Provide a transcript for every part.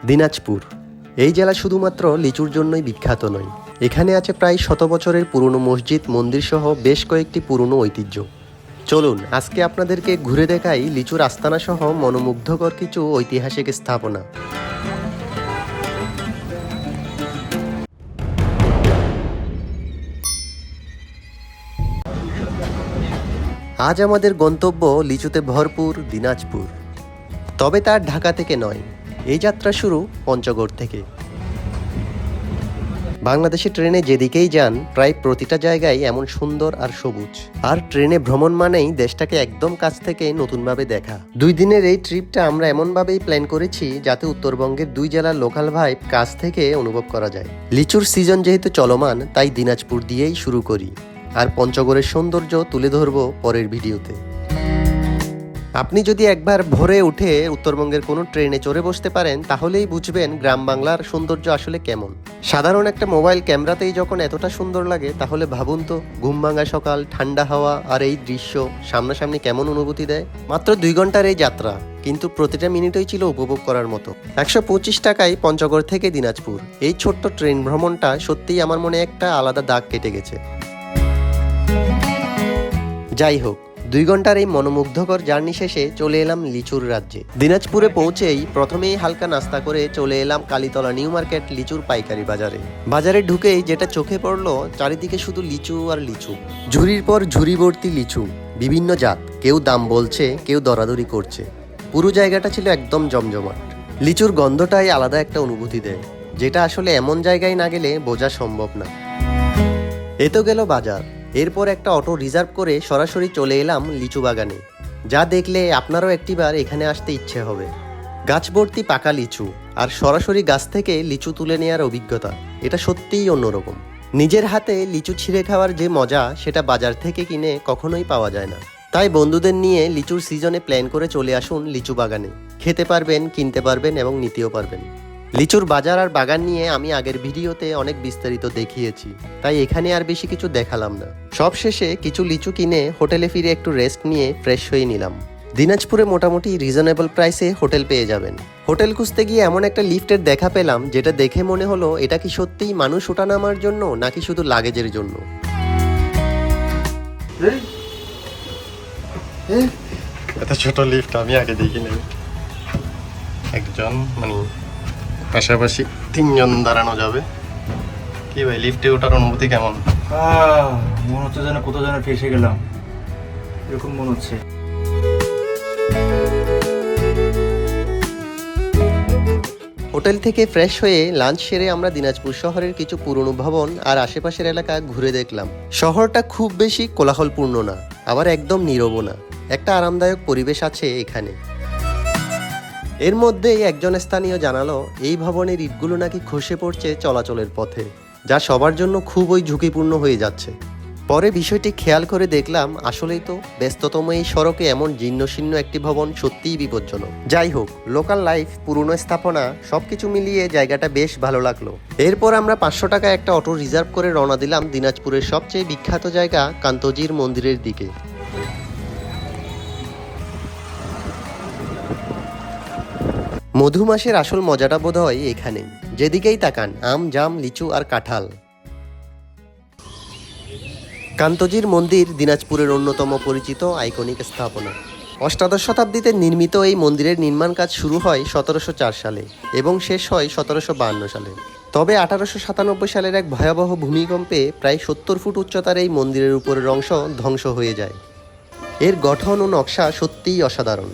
দিনাজপুর এই জেলা শুধুমাত্র লিচুর জন্যই বিখ্যাত নয়। এখানে আছে প্রায় 100 বছরের পুরনো মসজিদ, মন্দির সহ বেশ কয়েকটি পুরনো ঐতিহ্য। চলুন আজকে আপনাদেরকে ঘুরে দেখাই লিচুর আস্তানা সহ মনোমুগ্ধকর কিছু ঐতিহাসিক স্থাপনা। আজ আমাদের গন্তব্য লিচুতে ভরপুর দিনাজপুর। তবে তার ঢাকা থেকে নয়, এই যাত্রা শুরু পঞ্চগড় থেকে। বাংলাদেশে ট্রেনে যেদিকেই যান প্রায় প্রতিটা জায়গায় এমন সুন্দর আর সবুজ। আর ট্রেনে ভ্রমণ মানেই দেশটাকে একদম কাছ থেকে নতুনভাবে দেখা। 2 দিনের এই ট্রিপটা আমরা এমনভাবেই প্ল্যান করেছি যাতে উত্তরবঙ্গের 2 জেলার লোকাল ভাইব কাছ থেকে অনুভব করা যায়। লিচুর সিজন যেহেতু চলমান, তাই দিনাজপুর দিয়েই শুরু করি, আর পঞ্চগড়ের সৌন্দর্য তুলে ধরব পরের ভিডিওতে। আপনি যদি একবার ভোরে উঠে উত্তরবঙ্গের কোনো ট্রেনে চড়ে বসতে পারেন, তাহলেই বুঝবেন গ্রাম বাংলার সৌন্দর্য আসলে কেমন। সাধারণ একটা মোবাইল ক্যামেরাতেই যখন এতটা সুন্দর লাগে, তাহলে ভাবুন তো ঘুমভাঙা সকাল, ঠান্ডা হাওয়া আর এই দৃশ্য সামনাসামনি কেমন অনুভূতি দেয়। মাত্র 2 ঘন্টার এই যাত্রা, কিন্তু প্রতিটা মিনিটই ছিল উপভোগ করার মতো। 125 টাকায় পঞ্চগড় থেকে দিনাজপুর এই ছোট্ট ট্রেন ভ্রমণটা সত্যিই আমার মনে একটা আলাদা দাগ কেটে গেছে। যাই হোক, 2 ঘন্টার এই মনোমুগ্ধকর জার্নি শেষে চলে এলাম লিচুর রাজ্যে। দিনাজপুরে পৌঁছেই প্রথমেই হালকা নাস্তা করে চলে এলাম কালীতলা নিউ মার্কেট লিচুর পাইকারি বাজারে। বাজারে ঢুকেই যেটা চোখে পড়লো, চারিদিকে শুধু লিচু আর লিচু, ঝুড়ির পর ঝুড়ি ভর্তি লিচু, বিভিন্ন জাত। কেউ দাম বলছে, কেউ দরাদরি করছে। পুরো জায়গাটা ছিল একদম জমজমাট। লিচুর গন্ধটাই আলাদা একটা অনুভূতি দেয়, যেটা আসলে এমন জায়গায় না গেলে বোঝা সম্ভব না। এ তো গেল বাজার। এরপর একটা অটো রিজার্ভ করে সরাসরি চলে এলাম লিচু বাগানে, যা দেখলে আপনারও একটিবার এখানে আসতে ইচ্ছে হবে। গাছ ভর্তি পাকা লিচু, আর সরাসরি গাছ থেকে লিচু তুলে নেওয়ার অভিজ্ঞতা, এটা সত্যিই অন্যরকম। নিজের হাতে লিচু ছিঁড়ে খাওয়ার যে মজা, সেটা বাজার থেকে কিনে কখনোই পাওয়া যায় না। তাই বন্ধুদের নিয়ে লিচুর সিজনে প্ল্যান করে চলে আসুন লিচু বাগানে। খেতে পারবেন, কিনতে পারবেন এবং নিতেও পারবেন। লিচুর বাজার আর বাগান নিয়ে আমি আগের ভিডিওতে অনেক বিস্তারিত দেখিয়েছি, তাই এখানে আর বেশি কিছু দেখালাম না। সব শেষে কিছু লিচু কিনে হোটেলে ফিরে একটু রেস্ট নিয়ে ফ্রেশ হয়ে নিলাম। দিনাজপুরে মোটামুটি রিজনেবল প্রাইসে হোটেল পেয়ে যাবেন। হোটেল খুঁজতে গিয়ে এমন একটা লিফটের দেখা পেলাম, যেটা দেখে মনে হলো এটা কি সত্যিই মানুষ ওঠানামার জন্য নাকি শুধু লাগেজের জন্য। এত ছোট লিফট আমি আগে দেখিনি। একজন পাশাপাশি 3 জন দাঁড়ানো যাবে। কি ভাই, লিফটে ওঠার অনুভূতি কেমন? মনে হচ্ছে যেন কত যেন ফেসে গেলাম, এরকম মনে হচ্ছে। হোটেল থেকে ফ্রেশ হয়ে লাঞ্চ সেরে আমরা দিনাজপুর শহরের কিছু পুরনো ভবন আর আশেপাশের এলাকা ঘুরে দেখলাম। শহরটা খুব বেশি কোলাহলপূর্ণ না, আবার একদম নীরবও না। একটা আরামদায়ক পরিবেশ আছে এখানে। এর মধ্যেই একজন স্থানীয় জানালো, এই ভবনের ইটগুলো নাকি খসে পড়ছে চলাচলের পথে, যা সবার জন্য খুবই ঝুঁকিপূর্ণ হয়ে যাচ্ছে। পরে বিষয়টি খেয়াল করে দেখলাম, আসলেই তো ব্যস্ততম এই সড়কে এমন জীর্ণশীর্ণ একটি ভবন সত্যিই বিপজ্জনক। যাই হোক, লোকাল লাইফ, পুরনো স্থাপনা, সবকিছু মিলিয়ে জায়গাটা বেশ ভালো লাগলো। এরপর আমরা 500 টাকা একটা অটো রিজার্ভ করে রওনা দিলাম দিনাজপুরের সবচেয়ে বিখ্যাত জায়গা কান্তজির মন্দিরের দিকে। মধু মাসের আসল মজাটা বোধ হয় এখানে। যেদিকেই তাকান আম, জাম, লিচু আর কাঁঠাল। কান্তজির মন্দির দিনাজপুরের অন্যতম পরিচিত আইকনিক স্থাপনা। 18 শতাব্দীতে নির্মিত এই মন্দিরের নির্মাণ কাজ শুরু হয় 1704 সালে এবং শেষ হয় 1752 সালে। তবে 1897 সালের এক ভয়াবহ ভূমিকম্পে প্রায় 70 ফুট উচ্চতার এই মন্দিরের উপরের অংশ ধ্বংস হয়ে যায়। এর গঠন ও নকশা সত্যিই অসাধারণ।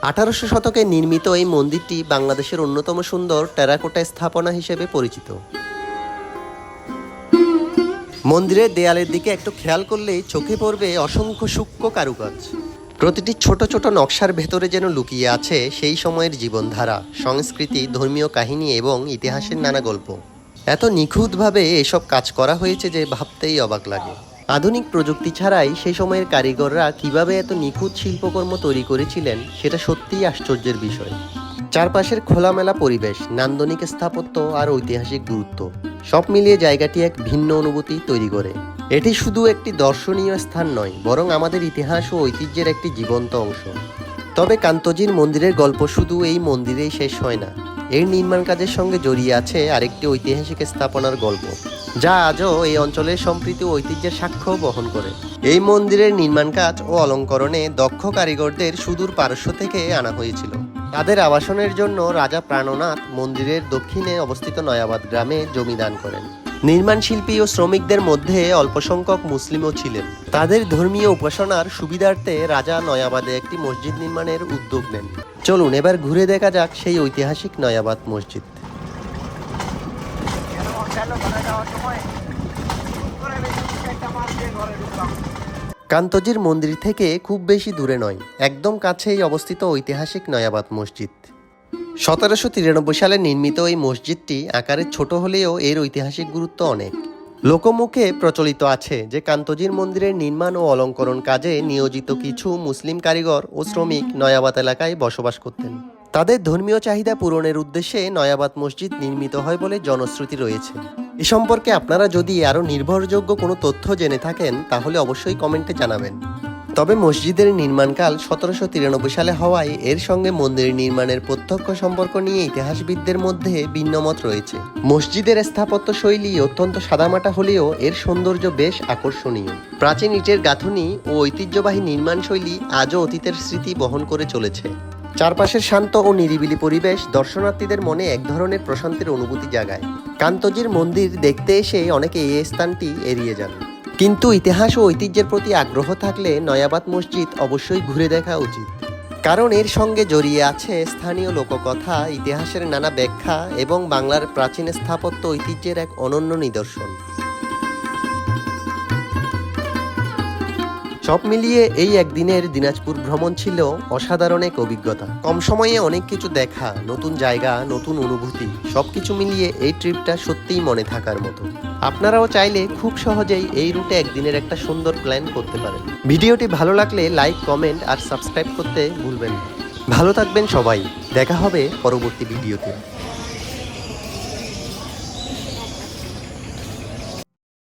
1800 শতকে নির্মিত এই মন্দিরটি বাংলাদেশের অন্যতম সুন্দর টেরাকোটা স্থাপনা হিসেবে পরিচিত। মন্দিরের দেয়ালের দিকে একটু খেয়াল করলেই চোখে পড়বে অসংখ্য সূক্ষ্ম কারুকাজ। প্রতিটি ছোট ছোট নকশার ভেতরে যেন লুকিয়ে আছে সেই সময়ের জীবনধারা, সংস্কৃতি, ধর্মীয় কাহিনী এবং ইতিহাসের নানা গল্প। এত নিখুঁতভাবে এসব কাজ করা হয়েছে যে ভাবতেই অবাক লাগে। আধুনিক প্রযুক্তি ছাড়াই সেই সময়ের কারিগররা কিভাবে এত নিখুঁত শিল্পকর্ম তৈরি করেছিলেন, সেটা সত্যিই আশ্চর্যের বিষয়। চারপাশের খোলামেলা পরিবেশ, নান্দনিক স্থাপত্য আর ঐতিহাসিক গুরুত্ব, সব মিলিয়ে জায়গাটি এক ভিন্ন অনুভূতি তৈরি করে। এটি শুধু একটি দর্শনীয় স্থান নয়, বরং আমাদের ইতিহাস ও ঐতিহ্যের একটি জীবন্ত অংশ। তবে কান্তজির মন্দিরের গল্প শুধু এই মন্দিরেই শেষ হয় না। এর নির্মাণ কাজের সঙ্গে জড়িয়ে আছে আরেকটি ঐতিহাসিক স্থাপনার গল্প, যা আজও এই অঞ্চলের সম্প্রীতি ও ঐতিহ্যের সাক্ষ্য বহন করে। এই মন্দিরের নির্মাণ কাজ ও অলঙ্করণে দক্ষ কারিগরদের সুদূর পারস্য থেকে আনা হয়েছিল। তাদের আবাসনের জন্য রাজা প্রাণনাথ মন্দিরের দক্ষিণে অবস্থিত নয়াবাদ গ্রামে জমি দান করেন। নির্মাণ শিল্পী ও শ্রমিকদের মধ্যে অল্প সংখ্যক মুসলিমও ছিলেন। তাদের ধর্মীয় উপাসনার সুবিধার্থে রাজা নয়াবাদে একটি মসজিদ নির্মাণের উদ্যোগ নেন। চলুন এবার ঘুরে দেখা যাক সেই ঐতিহাসিক নয়াবাদ মসজিদ। কান্তজির মন্দির থেকে খুব বেশি দূরে নয়, একদম কাছেই অবস্থিত ঐতিহাসিক নয়াবাদ মসজিদ। 1793 সালে নির্মিত এই মসজিদটি আকারে ছোট হলেও এর ঐতিহাসিক গুরুত্ব অনেক। লোকমুখে প্রচলিত আছে যে কান্তজির মন্দিরের নির্মাণ ও অলঙ্করণ কাজে নিয়োজিত কিছু মুসলিম কারিগর ও শ্রমিক নয়াবাদ এলাকায় বসবাস করতেন। তাদের ধর্মীয় চাহিদা পূরণের উদ্দেশ্যে নয়াবাদ মসজিদ নির্মিত হয় বলে জনশ্রুতি রয়েছে। এ সম্পর্কে আপনারা যদি আরও নির্ভরযোগ্য কোনো তথ্য জেনে থাকেন তাহলে অবশ্যই কমেন্টে জানাবেন। তবে মসজিদের নির্মাণকাল 1793 সালে হওয়ায় এর সঙ্গে মন্দির নির্মাণের প্রত্যক্ষ সম্পর্ক নিয়ে ইতিহাসবিদদের মধ্যে ভিন্নমত রয়েছে। মসজিদের স্থাপত্য শৈলী অত্যন্ত সাদামাটা হলেও এর সৌন্দর্য বেশ আকর্ষণীয়। প্রাচীন ইটের গাঁথুনি ও ঐতিহ্যবাহী নির্মাণ শৈলী আজও অতীতের স্মৃতি বহন করে চলেছে। চারপাশের শান্ত ও নিরিবিলি পরিবেশ দর্শনার্থীদের মনে এক ধরনের প্রশান্তির অনুভূতি জাগায়। কান্তজির মন্দির দেখতে এসে অনেকে এই স্থানটি এড়িয়ে যান, কিন্তু ইতিহাস ও ঐতিহ্যের প্রতি আগ্রহ থাকলে নয়াবাদ মসজিদ অবশ্যই ঘুরে দেখা উচিত, কারণ এর সঙ্গে জড়িয়ে আছে স্থানীয় লোককথা, ইতিহাসের নানা ব্যাখ্যা এবং বাংলার প্রাচীন স্থাপত্য ঐতিহ্যের এক অনন্য নিদর্শন। সব মিলিয়ে এই একদিনের দিনাজপুর ভ্রমণ ছিল অসাধারণ এক অভিজ্ঞতা। কম সময়ে অনেক কিছু দেখা, নতুন জায়গা, নতুন অনুভূতি, সবকিছু মিলিয়ে এই ট্রিপটা সত্যিই মনে থাকার মতো। আপনারাও চাইলে খুব সহজেই এই রুটে একদিনের একটা সুন্দর প্ল্যান করতে পারেন। ভিডিওটি ভালো লাগলে লাইক, কমেন্ট আর সাবস্ক্রাইব করতে ভুলবেন না। ভালো থাকবেন সবাই, দেখা হবে পরবর্তী ভিডিওতে।